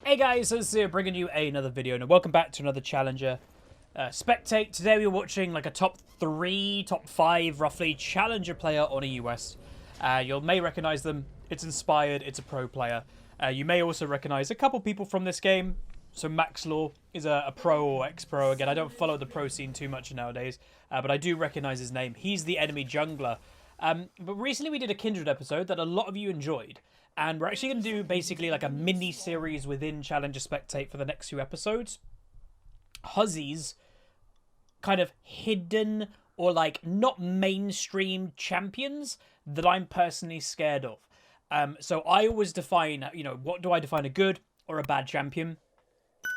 Hey guys, Huzzy bringing you another video, and welcome back to another Challenger Spectate. Today we're watching like a top 3, top 5 roughly Challenger player on a US. You may recognize them. It's Inspired, it's a pro player. You may also recognize a couple people from this game. So Max Law is a pro or ex-pro. Again, I don't follow the pro scene too much nowadays, but I do recognize his name. He's the enemy jungler. But recently we did a Kindred episode that a lot of you enjoyed. And we're actually going to do basically like a mini-series within Challenger Spectate for the next few episodes. Huzzy's kind of hidden or like not mainstream champions that I'm personally scared of. So I always define, what do I define a good or a bad champion?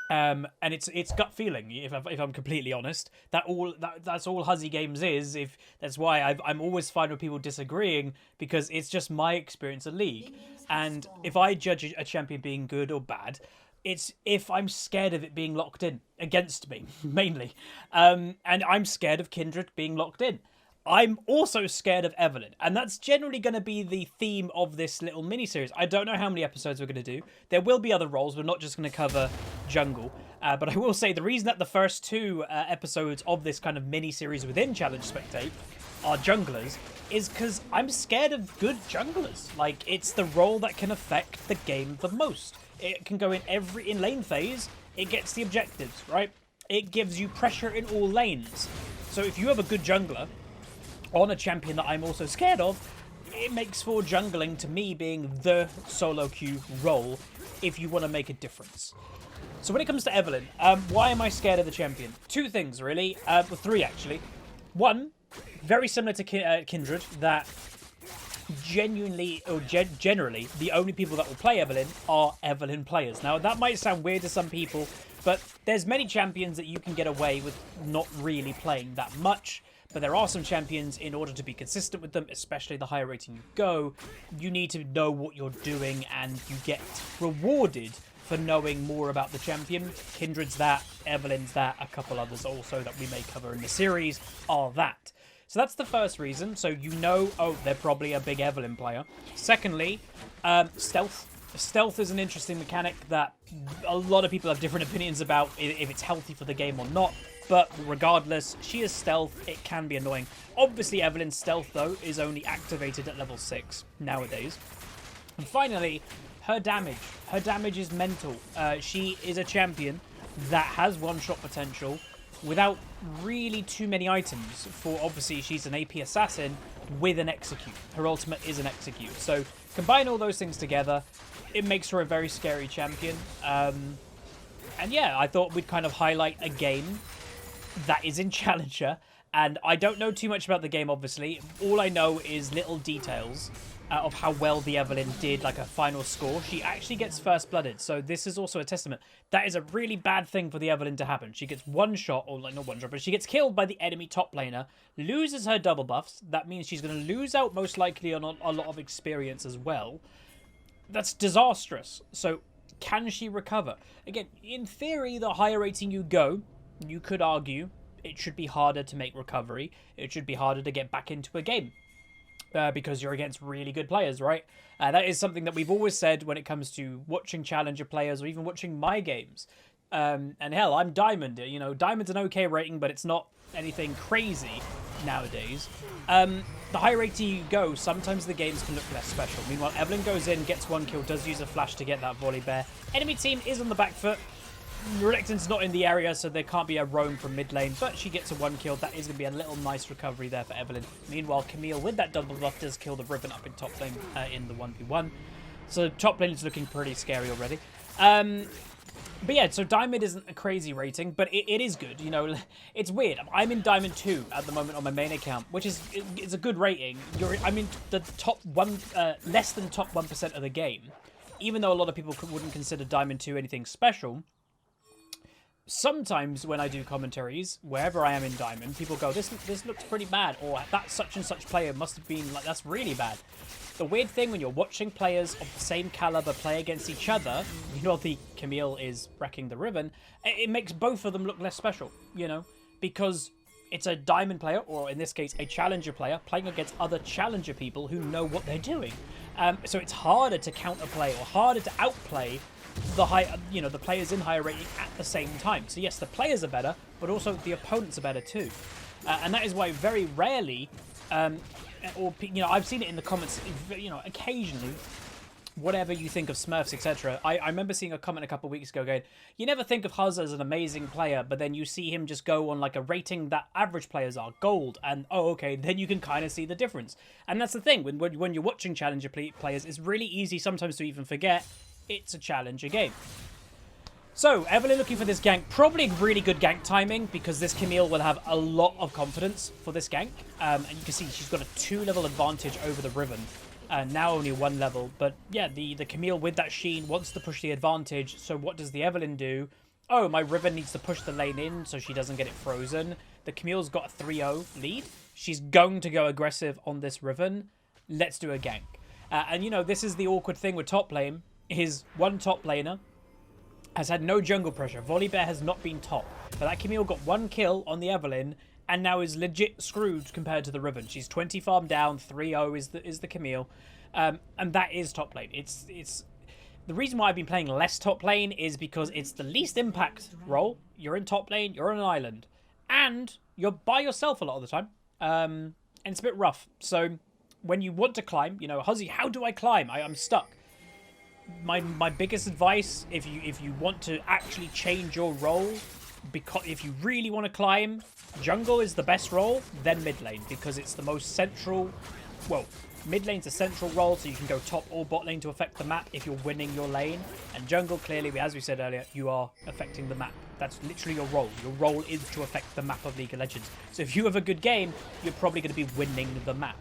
And it's gut feeling, if I'm completely honest. That's all HuzzyGames is. That's why I'm always fine with people disagreeing, because it's just my experience of League. And if I judge a champion being good or bad, it's if I'm scared of it being locked in against me, mainly. And I'm scared of Kindred being locked in. I'm also scared of Evelynn, and that's generally going to be the theme of this little mini-series. I don't know how many episodes we're going to do. There will be other roles. We're not just going to cover jungle. But I will say the reason that the first 2 episodes of this kind of mini-series within Challenge Spectate are junglers is because I'm scared of good junglers. Like, it's the role that can affect the game the most. It can go in lane phase. It gets the objectives, right? It gives you pressure in all lanes. So if you have a good jungler on a champion that I'm also scared of, it makes for jungling to me being the solo queue role if you want to make a difference. So when it comes to Evelynn, why am I scared of the champion? 2 things, really. Well, 3, actually. 1, very similar to Kindred, that genuinely, or generally, the only people that will play Evelynn are Evelynn players. Now, that might sound weird to some people, but there's many champions that you can get away with not really playing that much. But there are some champions, in order to be consistent with them, especially the higher rating you go, you need to know what you're doing, and you get rewarded for knowing more about the champion. Kindred's that, Evelynn's that, a couple others also that we may cover in the series are that. So that's the first reason. So oh, they're probably a big Evelynn player. Secondly, stealth. Stealth is an interesting mechanic that a lot of people have different opinions about if it's healthy for the game or not. But regardless, she is stealth. It can be annoying. Obviously, Evelynn's stealth, though, is only activated at level 6 nowadays. And finally, her damage. Her damage is mental. She is a champion that has one-shot potential without really too many items. For obviously, she's an AP assassin with an execute. Her ultimate is an execute. So combine all those things together, it makes her a very scary champion. And yeah, I thought we'd kind of highlight a game that is in Challenger, and I don't know too much about the game, obviously. All I know is little details of how well the Evelynn did, like a final score. She actually gets first blooded, so this is also a testament. That is a really bad thing for the Evelynn to happen. She gets one shot, or like not one shot, but she gets killed by the enemy top laner, loses her double buffs. That means she's going to lose out most likely on a lot of experience as well. That's disastrous. So can she recover? Again, in theory, the higher rating you go, you could argue it should be harder to make recovery. It should be harder to get back into a game because you're against really good players, right? That is something that we've always said when it comes to watching Challenger players or even watching my games. And hell, I'm Diamond. Diamond's an okay rating, but it's not anything crazy nowadays. The higher rating you go, sometimes the games can look less special. Meanwhile, Evelynn goes in, gets 1 kill, does use a flash to get that volley bear. Enemy team is on the back foot. Reluctant's not in the area, so there can't be a roam from mid lane, but she gets a 1 kill. That is going to be a little nice recovery there for Evelynn. Meanwhile, Camille, with that double buff, does kill the Riven up in top lane in the 1v1. So top lane is looking pretty scary already. But yeah, so Diamond isn't a crazy rating, but it is good. It's weird. I'm in Diamond 2 at the moment on my main account, which is a good rating. I'm in the top 1, less than top 1% of the game. Even though a lot of people wouldn't consider Diamond 2 anything special, sometimes when I do commentaries, wherever I am in Diamond, people go, this looks pretty bad, or that such and such player must have been like, that's really bad. The weird thing when you're watching players of the same caliber play against each other, the Camille is wrecking the Riven, it makes both of them look less special, because it's a Diamond player, or in this case, a Challenger player, playing against other Challenger people who know what they're doing. So it's harder to counterplay or harder to outplay the players in higher rating at the same time. So yes, the players are better, but also the opponents are better too. And that is why very rarely, I've seen it in the comments, occasionally, whatever you think of Smurfs, etc. I remember seeing a comment a couple of weeks ago going, you never think of Huzz as an amazing player, but then you see him just go on like a rating that average players are, gold, and okay, then you can kind of see the difference. And that's the thing, when you're watching Challenger players, it's really easy sometimes to even forget it's a Challenger game. So, Evelynn looking for this gank. Probably really good gank timing, because this Camille will have a lot of confidence for this gank. And you can see she's got a 2-level advantage over the Riven. Now only 1 level. But yeah, the Camille with that Sheen wants to push the advantage. So what does the Evelynn do? Oh, my Riven needs to push the lane in so she doesn't get it frozen. The Camille's got a 3-0 lead. She's going to go aggressive on this Riven. Let's do a gank. And this is the awkward thing with top lane. Is one top laner has had no jungle pressure. Volibear has not been top. But that Camille got 1 kill on the Evelynn and now is legit screwed compared to the Riven. She's 20 farm down, 3-0 is the Camille. And that is top lane. It's the reason why I've been playing less top lane is because it's the least impact role. You're in top lane, you're on an island. And you're by yourself a lot of the time. And it's a bit rough. So when you want to climb, Huzzy, how do I climb? I'm stuck. My biggest advice, if you want to actually change your role, because if you really want to climb, jungle is the best role, then mid lane, because it's the most central. Well, mid lane's a central role, so you can go top or bot lane to affect the map if you're winning your lane. And jungle, clearly, as we said earlier, you are affecting the map. That's literally your role. Your role is to affect the map of League of Legends. So if you have a good game, you're probably going to be winning the map.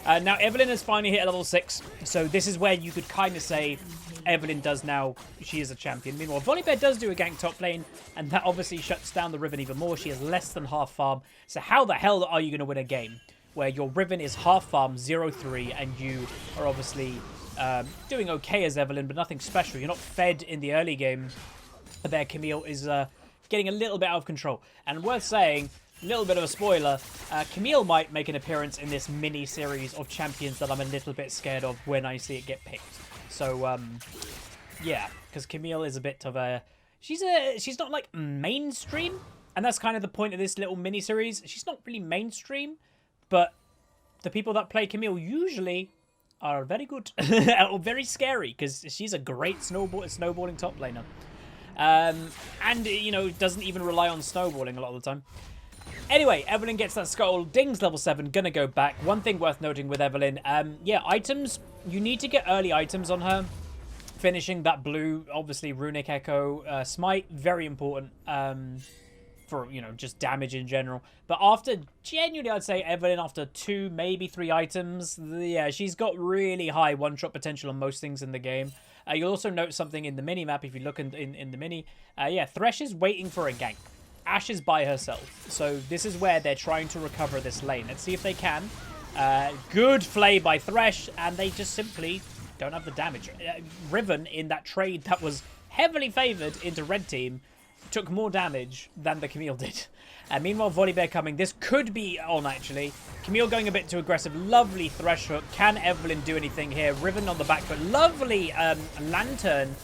Now, Evelynn has finally hit a level 6, so this is where you could kind of say Evelynn does now, she is a champion. Meanwhile, Volibear does do a gank top lane, and that obviously shuts down the Riven even more. She has less than half farm, so how the hell are you going to win a game where your Riven is half farm, 0-3, and you are obviously doing okay as Evelynn, but nothing special. You're not fed in the early game. There, Camille is getting a little bit out of control. And worth saying, a little bit of a spoiler, Camille might make an appearance in this mini-series of champions that I'm a little bit scared of when I see it get picked. So, yeah, because Camille is a bit of a... She's not, like, mainstream, and that's kind of the point of this little mini-series. She's not really mainstream, but the people that play Camille usually are very good, or very scary, because she's a great snowballing top laner. And, doesn't even rely on snowballing a lot of the time. Anyway, Evelynn gets that skull. Ding's level 7. Gonna go back. One thing worth noting with Evelynn. Yeah, items. You need to get early items on her. Finishing that blue, obviously, Runic Echo, Smite. Very important for, just damage in general. But after, genuinely, I'd say Evelynn, after 2, maybe 3 items, yeah, she's got really high one-shot potential on most things in the game. You'll also note something in the mini-map if you look in the mini. Yeah, Thresh is waiting for a gank. Ashe is by herself. So this is where they're trying to recover this lane. Let's see if they can. Good play by Thresh, and they just simply don't have the damage. Riven, in that trade that was heavily favoured into red team, took more damage than the Camille did. Meanwhile, Volibear coming. This could be on, actually. Camille going a bit too aggressive. Lovely Thresh hook. Can Evelynn do anything here? Riven on the back foot. Lovely Lantern.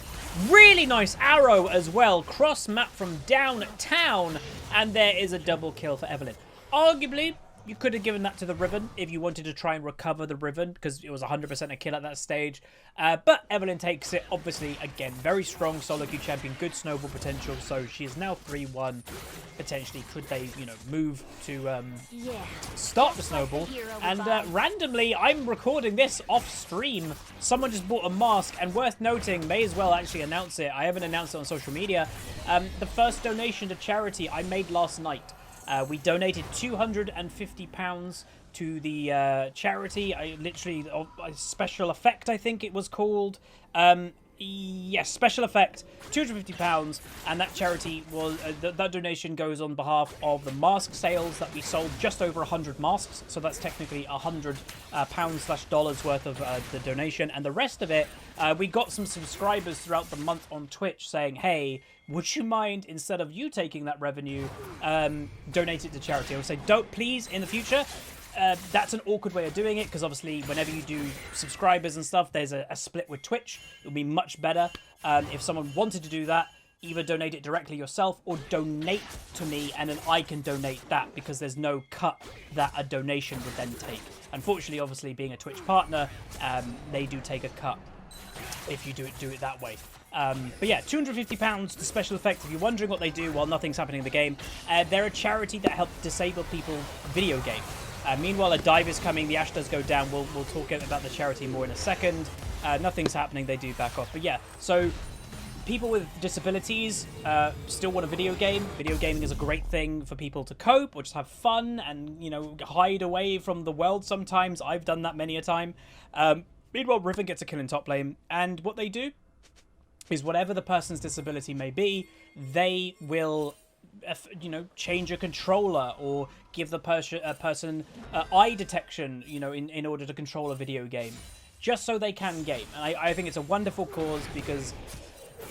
Really nice arrow as well. Cross map from downtown. And there is a double kill for Evelynn. Arguably, you could have given that to the Riven if you wanted to try and recover the Riven, because it was 100% a kill at that stage. But Evelynn takes it. Obviously, again, very strong solo queue champion. Good snowball potential. So she is now 3-1. Potentially, could they, move to start the snowball? And randomly, I'm recording this off stream. Someone just bought a mask, and worth noting, may as well actually announce it. I haven't announced it on social media. The first donation to charity I made last night. We donated £250 to the charity. A special effect, I think it was called. Yes, special effect, £250, and that charity was that donation goes on behalf of the mask sales that we sold, just over 100 masks. So that's technically £100 / dollars worth of the donation, and the rest of it, we got some subscribers throughout the month on Twitch saying, "Hey, would you mind, instead of you taking that revenue, donate it to charity?" I would say, "Don't, please, in the future." That's an awkward way of doing it, because obviously whenever you do subscribers and stuff, there's a split with Twitch. It'll be much better If someone wanted to do that, either donate it directly yourself or donate to me, and then I can donate that, because there's no cut that a donation would then take. Unfortunately, obviously, being a Twitch partner, they do take a cut if you do it that way. But yeah, £250 to Special Effects. If you're wondering what they do while nothing's happening in the game, they're a charity that helps disabled people video game. Meanwhile, a dive is coming. The ash does go down. We'll talk about the charity more in a second. Nothing's happening. They do back off. But yeah, so people with disabilities still want a video game. Video gaming is a great thing for people to cope or just have fun and, you know, hide away from the world sometimes. I've done that many a time. Meanwhile, Riven gets a kill in top lane. And what they do is whatever the person's disability may be, they will, you know, change a controller or give the person eye detection, you know, in order to control a video game, just so they can game. And I think it's a wonderful cause, because,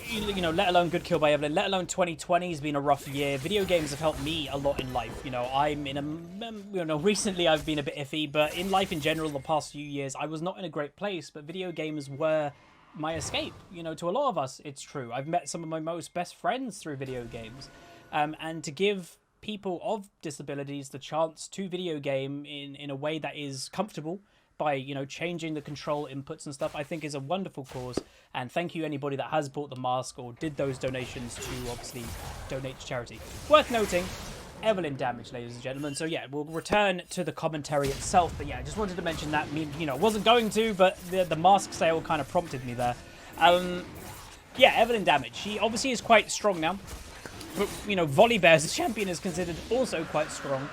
you know, let alone good kill by Evelynn, let alone 2020 has been a rough year. Video games have helped me a lot in life. You know, I'm in a, you know, recently I've been a bit iffy, but in life in general, the past few years, I was not in a great place, but video games were my escape. You know, to a lot of us, it's true. I've met some of my most best friends through video games. And to give people of disabilities the chance to video game in a way that is comfortable by, you know, changing the control inputs and stuff, I think is a wonderful cause. And thank you anybody that has bought the mask or did those donations to obviously donate to charity. Worth noting, Evelynn damage, ladies and gentlemen. So yeah, we'll return to the commentary itself. But yeah, I just wanted to mention that. You know, wasn't going to, but the mask sale kind of prompted me there. Yeah, Evelynn damage. She obviously is quite strong now. But, you know, Volibear as a champion is considered also quite strong.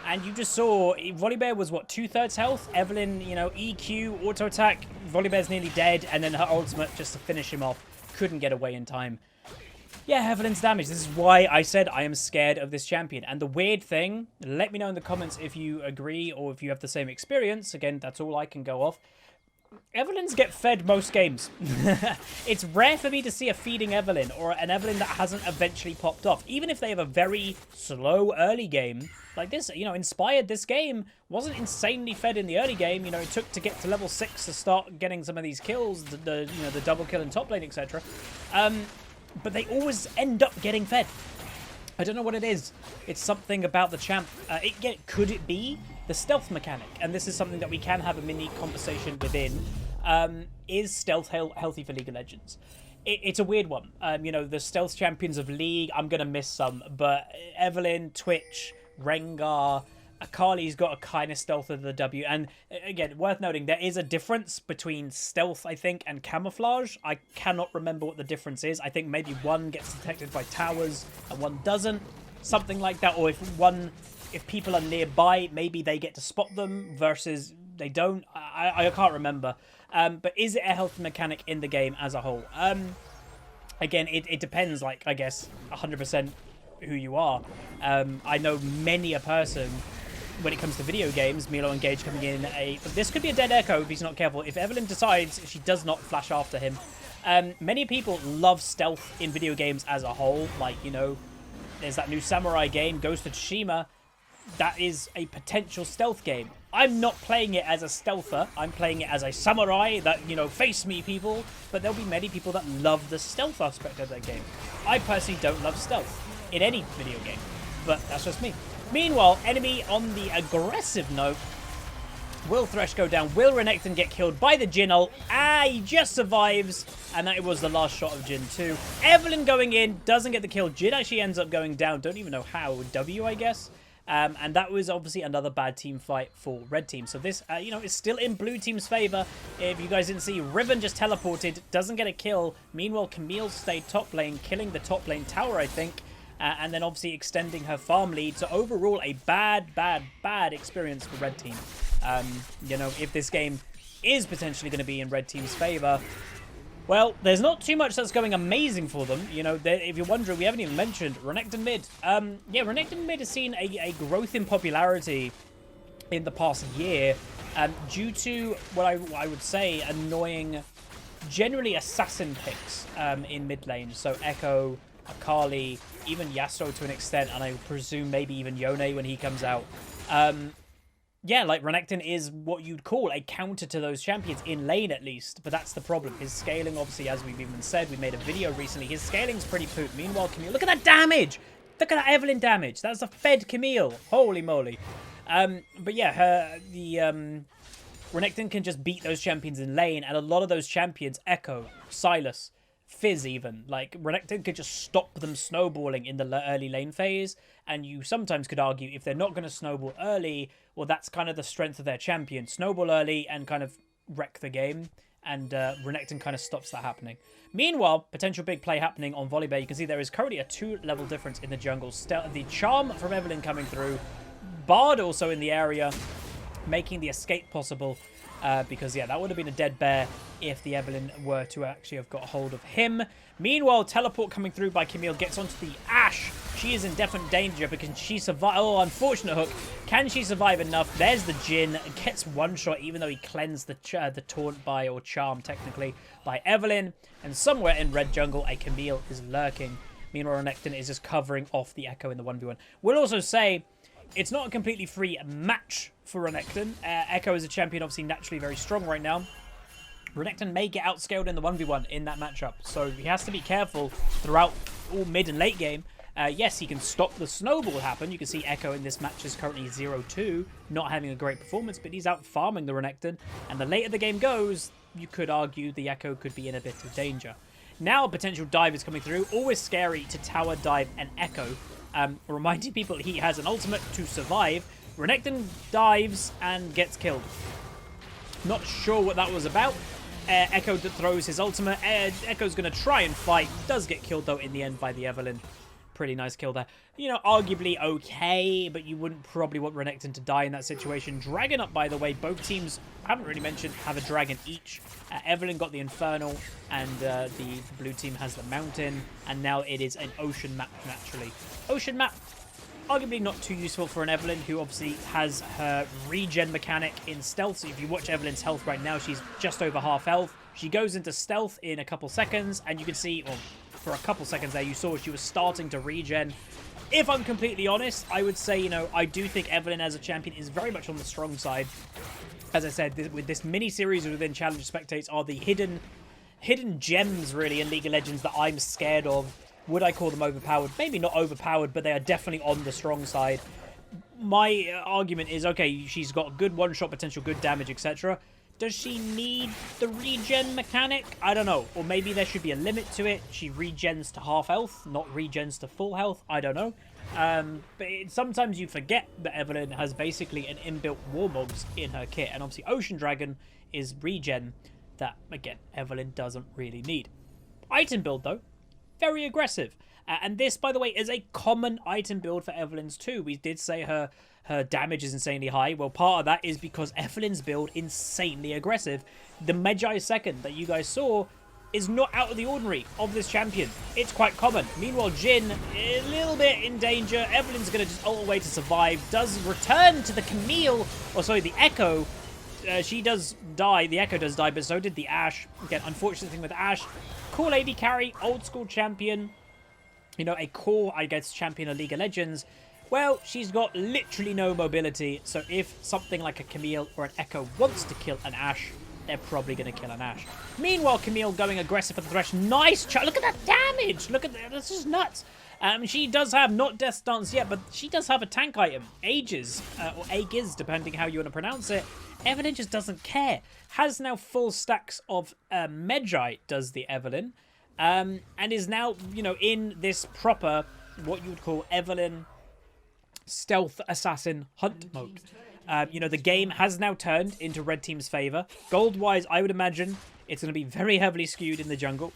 And you just saw, Volibear was, what, 2/3 health? Evelynn, you know, EQ, auto attack. Volibear's nearly dead. And then her ultimate just to finish him off. Couldn't get away in time. Yeah, Evelynn's damage. This is why I said I am scared of this champion. And the weird thing, let me know in the comments if you agree or if you have the same experience. Again, that's all I can go off. Evelynn's get fed most games. It's rare for me to see a feeding Evelynn or an Evelynn that hasn't eventually popped off. Even if they have a very slow early game, like this, you know, Inspired, this game wasn't insanely fed in the early game. You know, it took to get to level 6 to start getting some of these kills, the you know, the double kill in top lane, etc. But they always end up getting fed. I don't know what it is. It's something about the champ. Could it be the stealth mechanic? And this is something that we can have a mini conversation within. Is stealth healthy for League of Legends? It's a weird one. You know, the stealth champions of League, I'm going to miss some. But Evelynn, Twitch, Rengar, Akali's got a kind of stealth of the W. And again, worth noting, there is a difference between stealth, I think, and camouflage. I cannot remember what the difference is. I think maybe one gets detected by towers and one doesn't. Something like that. Or if people are nearby, maybe they get to spot them versus they don't. I can't remember. But is it a health mechanic in the game as a whole? Again, it depends, like, I guess, 100% who you are. I know many a person, when it comes to video games, Milo Engage coming in, this could be a dead echo if he's not careful. If Evelynn decides she does not flash after him. Many people love stealth in video games as a whole. Like, you know, there's that new samurai game, Ghost of Tsushima. That is a potential stealth game. I'm not playing it as a stealther. I'm playing it as a samurai that, you know, face me people. But there'll be many people that love the stealth aspect of that game. I personally don't love stealth in any video game. But that's just me. Meanwhile, enemy on the aggressive note. Will Thresh go down? Will Renekton get killed by the Jhin ult? He just survives. And that was the last shot of Jhin too. Evelynn going in, doesn't get the kill. Jhin actually ends up going down. Don't even know how. W, I guess. And that was obviously another bad team fight for red team. So this, you know, is still in blue team's favor. If you guys didn't see, Riven just teleported, doesn't get a kill. Meanwhile, Camille stayed top lane, killing the top lane tower, I think. And then obviously extending her farm lead. So overall, a bad experience for red team. You know, if this game is potentially going to be in red team's favor, well, there's not too much that's going amazing for them. You know, if you're wondering, we haven't even mentioned Renekton mid. Yeah, Renekton mid has seen a growth in popularity in the past year due to what I would say annoying, generally assassin picks in mid lane. So Echo, Akali, even Yasuo to an extent, and I presume maybe even Yone when he comes out. yeah, like Renekton is what you'd call a counter to those champions, in lane at least. But that's the problem. His scaling, obviously, as we've even said, we made a video recently, his scaling's pretty poop. Meanwhile, Camille, look at that damage! Look at that Evelynn damage. That's a fed Camille. Holy moly. But yeah, Renekton can just beat those champions in lane, and a lot of those champions, Echo, Sylas, Fizz even, like, Renekton could just stop them snowballing in the early lane phase, and you sometimes could argue if they're not going to snowball early, well, that's kind of the strength of their champion. Snowball early and kind of wreck the game, and Renekton kind of stops that happening. Meanwhile, potential big play happening on Volibear. You can see there is currently a 2-level difference in the jungle. The charm from Evelynn coming through, Bard also in the area, making the escape possible. Because, yeah, that would have been a dead bear if the Evelynn were to actually have got a hold of him. Meanwhile, teleport coming through by Camille gets onto the Ashe. She is in definite danger because she survived. Oh, unfortunate hook. Can she survive enough? There's the Jhin. Gets one shot, even though he cleansed the taunt by, or charm technically, by Evelynn. And somewhere in red jungle, a Camille is lurking. Meanwhile, Renekton is just covering off the Echo in the 1v1. We'll also say it's not a completely free match for Renekton. Echo is a champion, obviously naturally very strong right now. Renekton may get outscaled in the 1v1 in that matchup, so he has to be careful throughout all mid and late game. Yes, he can stop the snowball happen. You can see Echo in this match is currently 0-2, not having a great performance, but he's out farming the Renekton. And the later the game goes, you could argue the Echo could be in a bit of danger. Now a potential dive is coming through. Always scary to tower dive an Echo. Reminding people he has an ultimate to survive. Renekton dives and gets killed. Not sure what that was about. Echo throws his ultimate. Echo's going to try and fight. Does get killed, though, in the end by the Evelynn. Pretty nice kill there. You know, arguably okay, but you wouldn't probably want Renekton to die in that situation. Dragon up, by the way. Both teams, I haven't really mentioned, have a dragon each. Evelynn got the Infernal, and the blue team has the Mountain. And now it is an Ocean map, naturally. Ocean map, arguably not too useful for an Evelynn, who obviously has her regen mechanic in stealth. So if you watch Evelynn's health right now, she's just over half health. She goes into stealth in a couple seconds, and you can see, well, for a couple seconds there, you saw she was starting to regen. If I'm completely honest, I would say, you know, I do think Evelynn as a champion is very much on the strong side. As I said, with this mini-series within Challenger Spectates are the hidden gems, really, in League of Legends that I'm scared of. Would I call them overpowered? Maybe not overpowered, but they are definitely on the strong side. My argument is, okay, she's got good one-shot potential, good damage, etc. Does she need the regen mechanic? I don't know. Or maybe there should be a limit to it. She regens to half health, not regens to full health. I don't know. But sometimes you forget that Evelynn has basically an inbuilt Warmogs in her kit. And obviously Ocean Dragon is regen that, again, Evelynn doesn't really need. Item build, though, very aggressive. And this, by the way, is a common item build for Evelynn's too. We did say her damage is insanely high. Well, part of that is because Evelynn's build insanely aggressive. The Magi second that you guys saw is not out of the ordinary of this champion. It's quite common. Meanwhile, Jhin, a little bit in danger. Evelynn's going to just ult away to survive. Does return to the Camille, or sorry, the Echo. She does die. The Echo does die, but so did the Ashe. Again, unfortunate thing with Ashe. Cool AD carry, old school champion. You know, a core, I guess, champion of League of Legends. Well, she's got literally no mobility, so if something like a Camille or an Echo wants to kill an Ashe, they're probably going to kill an Ashe. Meanwhile, Camille going aggressive for the Thresh. Nice shot. Look at that damage. Look at that. This is nuts. She does have, not Death Stance yet, but she does have a tank item. Aegis, or Aegis, depending how you want to pronounce it. Evelynn just doesn't care. Has now full stacks of Magi, does the Evelynn. And is now, you know, in this proper, what you would call Evelynn stealth assassin hunt mode. You know, the game has now turned into red team's favor. Gold wise, I would imagine it's going to be very heavily skewed in the jungle.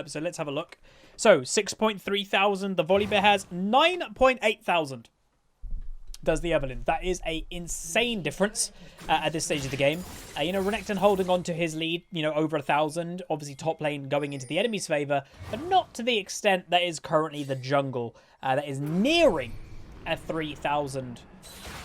So let's have a look. So 6.3 thousand. The Volibear has 9.8 thousand. Does the Evelynn. That is a insane difference at this stage of the game. You know, Renekton holding on to his lead, you know, over 1,000. Obviously, top lane going into the enemy's favor, but not to the extent that is currently the jungle. That is nearing a 3,000.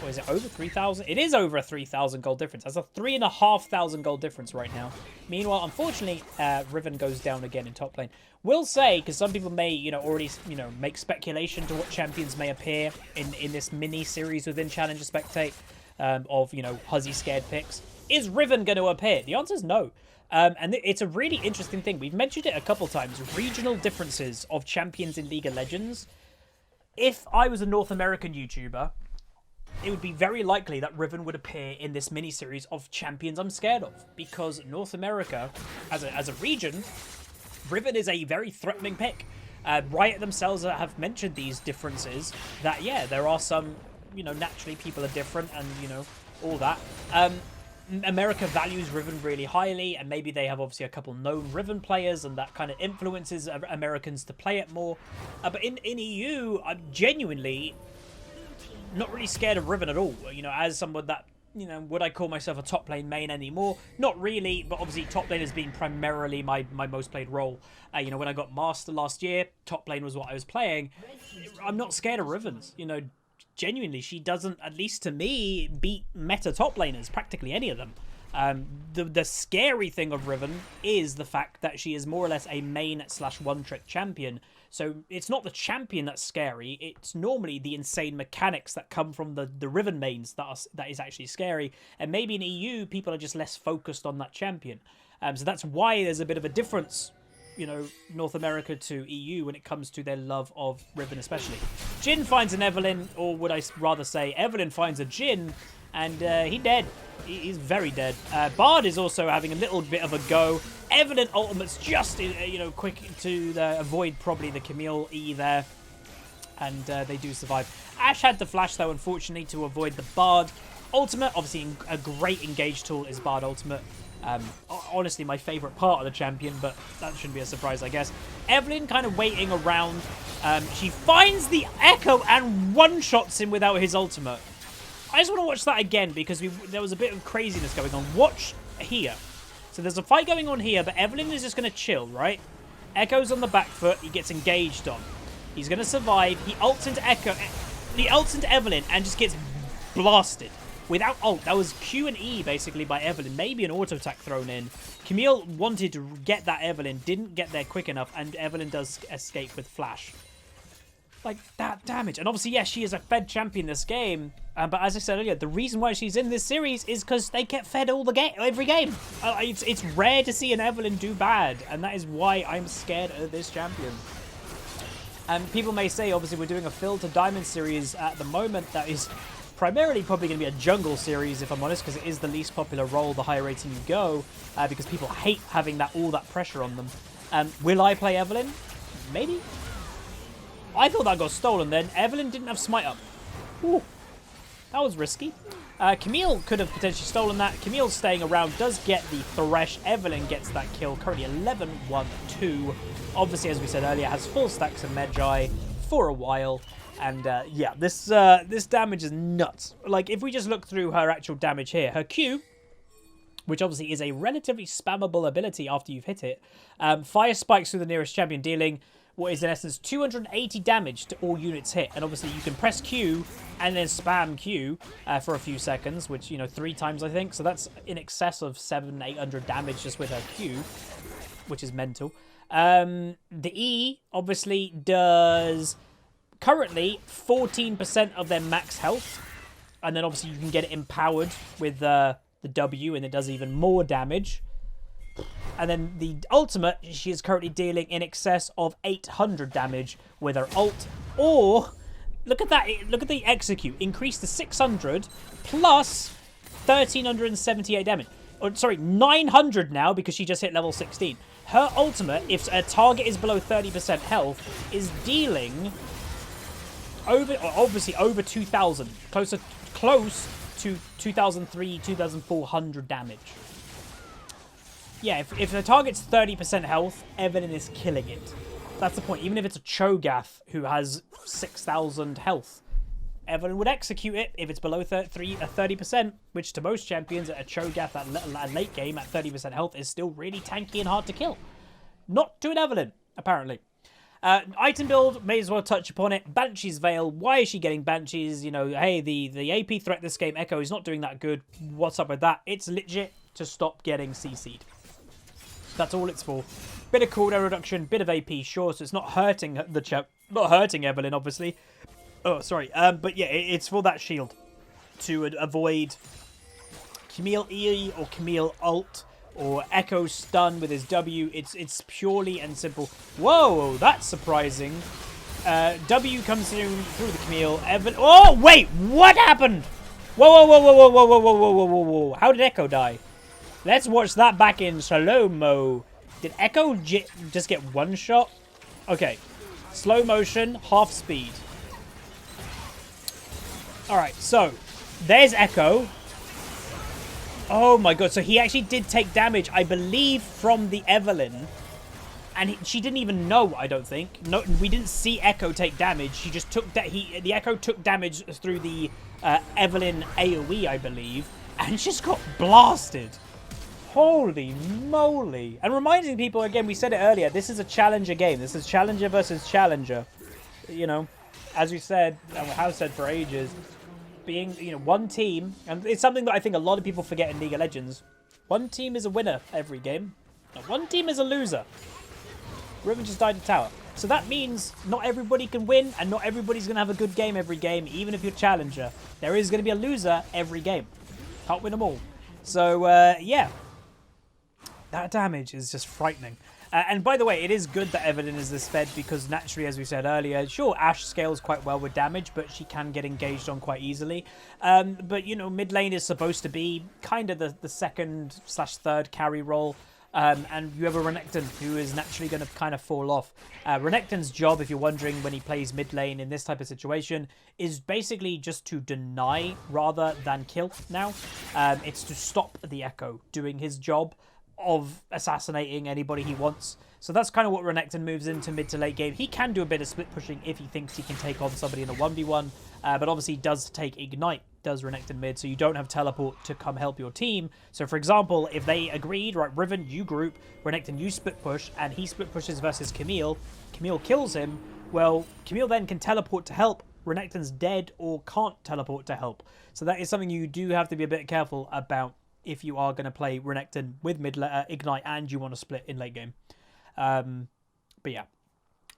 Or is it over 3,000? It is over a 3,000 gold difference. That's a 3,500 gold difference right now. Meanwhile, unfortunately, Riven goes down again in top lane. Will say, because some people may, you know, already, you know, make speculation to what champions may appear in this mini series within Challenger Spectate. of, you know, Huzzy scared picks. Is Riven going to appear? The answer is no. And it's a really interesting thing. We've mentioned it a couple times. Regional differences of champions in League of Legends. If I was a North American YouTuber, it would be very likely that Riven would appear in this mini-series of champions I'm scared of. Because North America, as a region, Riven is a very threatening pick. Riot themselves have mentioned these differences. That, yeah, there are some, you know, naturally people are different and, you know, all that. America values Riven really highly, and maybe they have obviously a couple known Riven players, and that kind of influences Americans to play it more. But in EU, I'm genuinely not really scared of Riven at all. You know, as someone that, you know, would I call myself a top lane main anymore? Not really, but obviously top lane has been primarily my most played role. You know, when I got Master last year, top lane was what I was playing. I'm not scared of Rivens, you know. Genuinely, she doesn't, at least to me, beat meta top laners, practically any of them. The scary thing of Riven is the fact that she is more or less a main / one-trick champion. So it's not the champion that's scary, it's normally the insane mechanics that come from the Riven mains that is actually scary. And maybe in EU, people are just less focused on that champion. So that's why there's a bit of a difference, you know, North America to EU when it comes to their love of Riven especially. Jhin finds an Evelynn, or would I rather say Evelynn finds a Jhin, and he's dead. He's very dead. Bard is also having a little bit of a go. Evelynn ultimate's just, you know, quick to avoid probably the Camille E there, and they do survive. Ashe had the flash though, unfortunately, to avoid the Bard ultimate. Obviously, a great engage tool is Bard ultimate. Honestly, my favourite part of the champion, but that shouldn't be a surprise, I guess. Evelynn kind of waiting around. She finds the Echo and one-shots him without his ultimate. I just want to watch that again because there was a bit of craziness going on. Watch here. So there's a fight going on here, but Evelynn is just going to chill, right? Echo's on the back foot. He gets engaged on. He's going to survive. He ults into Echo. He ults into Evelynn and just gets blasted. Without ult, that was Q and E basically by Evelynn. Maybe an auto attack thrown in. Camille wanted to get that Evelynn, didn't get there quick enough, and Evelynn does escape with flash. Like, that damage. And obviously, yes, she is a fed champion this game. But as I said earlier, the reason why she's in this series is because they get fed every game. It's rare to see an Evelynn do bad, and that is why I'm scared of this champion. And people may say, obviously, we're doing a Fill to Diamond series at the moment. That is primarily probably going to be a jungle series, if I'm honest, because it is the least popular role the higher rating you go, because people hate having all that pressure on them. Will I play Evelynn? Maybe. I thought that got stolen then. Evelynn didn't have smite up. Ooh, that was risky. Camille could have potentially stolen that. Camille's staying around, does get the Thresh. Evelynn gets that kill. Currently 11-1-2. Obviously, as we said earlier, has full stacks of Magi for a while. And yeah, this damage is nuts. Like, if we just look through her actual damage here, her Q, which obviously is a relatively spammable ability after you've hit it, fire spikes through the nearest champion, dealing what is in essence 280 damage to all units hit. And obviously you can press Q and then spam Q for a few seconds, which, you know, 3 times I think. So that's in excess of 700-800 damage just with her Q, which is mental. The E obviously does currently 14% of their max health, and then obviously you can get it empowered with the W, and it does even more damage. And then the ultimate, she is currently dealing in excess of 800 damage with her ult. Or, look at that, look at the execute. Increased to 600 plus 1,378 damage. Or, sorry, 900 now because she just hit level 16. Her ultimate, if a target is below 30% health, is dealing obviously over 2,000. Close to 2,300, 2,400 damage. Yeah, if the target's 30% health, Evelynn is killing it. That's the point. Even if it's a Cho'Gath who has 6,000 health, Evelynn would execute it if it's below 30%, which to most champions, a Cho'Gath at late game at 30% health is still really tanky and hard to kill. Not to an Evelynn, apparently. Item build, may as well touch upon it. Banshee's Veil. Why is she getting Banshees? You know, hey, the AP threat this game, Echo, is not doing that good. What's up with that? It's legit to stop getting CC'd. That's all it's for. Bit of cooldown reduction, bit of AP, sure, so it's not hurting Evelynn, obviously. Oh, sorry. But yeah, it's for that shield. to avoid Camille E or Camille ult or Echo stun with his W. It's purely and simple. Whoa, that's surprising. W comes through the Camille. Oh, wait, what happened? Whoa, whoa, whoa, whoa, whoa, whoa, whoa, whoa, whoa, whoa, whoa. How did Echo die? Let's watch that back in slow-mo. Did Echo just get one shot? Okay. Slow motion, half speed. Alright, so there's Echo. Oh my god, so he actually did take damage, I believe, from the Evelynn. And she didn't even know, I don't think. No, we didn't see Echo take damage. She just took that. The Echo took damage through the Evelynn AoE, I believe, and just got blasted. Holy moly! And reminding people again, we said it earlier. This is a challenger game. This is challenger versus challenger. You know, as we said, and we have said for ages, being one team, and it's something that I think a lot of people forget in League of Legends. One team is a winner every game, and one team is a loser. Riven just died to tower. So that means not everybody can win, and not everybody's going to have a good game every game, even if you're challenger. There is going to be a loser every game. Can't win them all. So, yeah. That damage is just frightening. And by the way, it is good that Evelynn is this fed because naturally, as we said earlier, sure, Ashe scales quite well with damage, but she can get engaged on quite easily. But, mid lane is supposed to be kind of the second/third carry role. And you have a Renekton who is naturally going to kind of fall off. Renekton's job, if you're wondering, when he plays mid lane in this type of situation, is basically just to deny rather than kill now. It's to stop the Echo doing his job of assassinating anybody he wants. So that's kind of what Renekton moves into mid to late game. He can do a bit of split pushing if he thinks he can take on somebody in a 1v1, but obviously does take Ignite, does Renekton mid, so you don't have teleport to come help your team. So for example, if they agreed, right, Riven, you group, Renekton, you split push, and he split pushes versus Camille, Camille kills him, well, Camille then can teleport to help. Renekton's dead or can't teleport to help. So that is something you do have to be a bit careful about if you are going to play Renekton with mid Ignite and you want to split in late game. But yeah.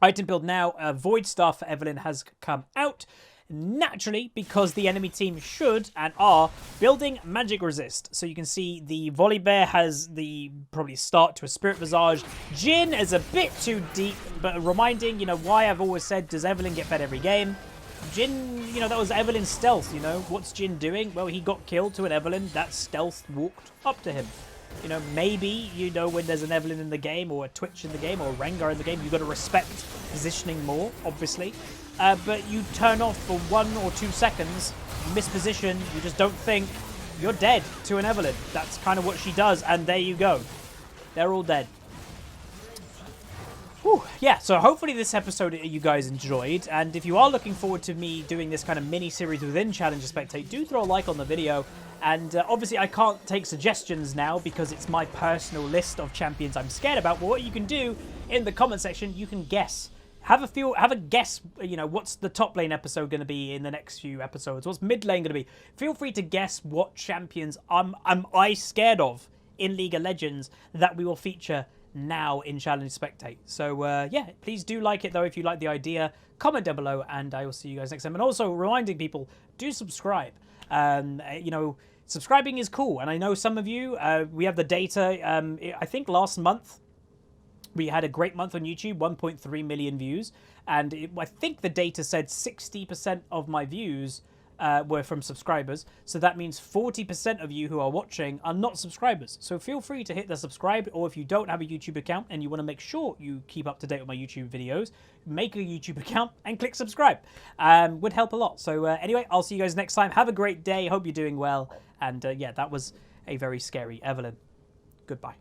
Item build now. Void Staff for Evelynn has come out. Naturally, because the enemy team should and are building Magic Resist. So you can see the Volibear has the probably start to a Spirit Visage. Jhin is a bit too deep, but reminding, why I've always said, does Evelynn get fed every game? Jhin, that was Evelynn's stealth, What's Jhin doing? Well, he got killed to an Evelynn. That stealth walked up to him. Maybe, when there's an Evelynn in the game or a Twitch in the game or a Rengar in the game, you've got to respect positioning more, obviously. But you turn off for 1 or 2 seconds, you miss position, you just don't think, you're dead to an Evelynn. That's kind of what she does, and there you go. They're all dead. Whew. Yeah, so hopefully this episode you guys enjoyed, and if you are looking forward to me doing this kind of mini-series within Challenger Spectate, do throw a like on the video, and obviously I can't take suggestions now because it's my personal list of champions I'm scared about, but what you can do in the comment section, you can guess. Have a guess, what's the top lane episode going to be in the next few episodes? What's mid lane going to be? Feel free to guess what champions am I scared of in League of Legends that we will feature now in Challenge Spectate. So yeah, please do like it though if you like the idea. Comment down below, and I will see you guys next time. And also reminding people, do subscribe. Subscribing is cool, and I know some of you, we have the data. I think last month we had a great month on YouTube, 1.3 million views, and I think the data said 60% of my views were from subscribers. So that means 40% of you who are watching are not subscribers. So feel free to hit the subscribe, or if you don't have a YouTube account and you want to make sure you keep up to date with my YouTube videos, make a YouTube account and click subscribe. Would help a lot. So anyway, I'll see you guys next time. Have a great day. Hope you're doing well. And yeah, that was a very scary Evelynn. Goodbye.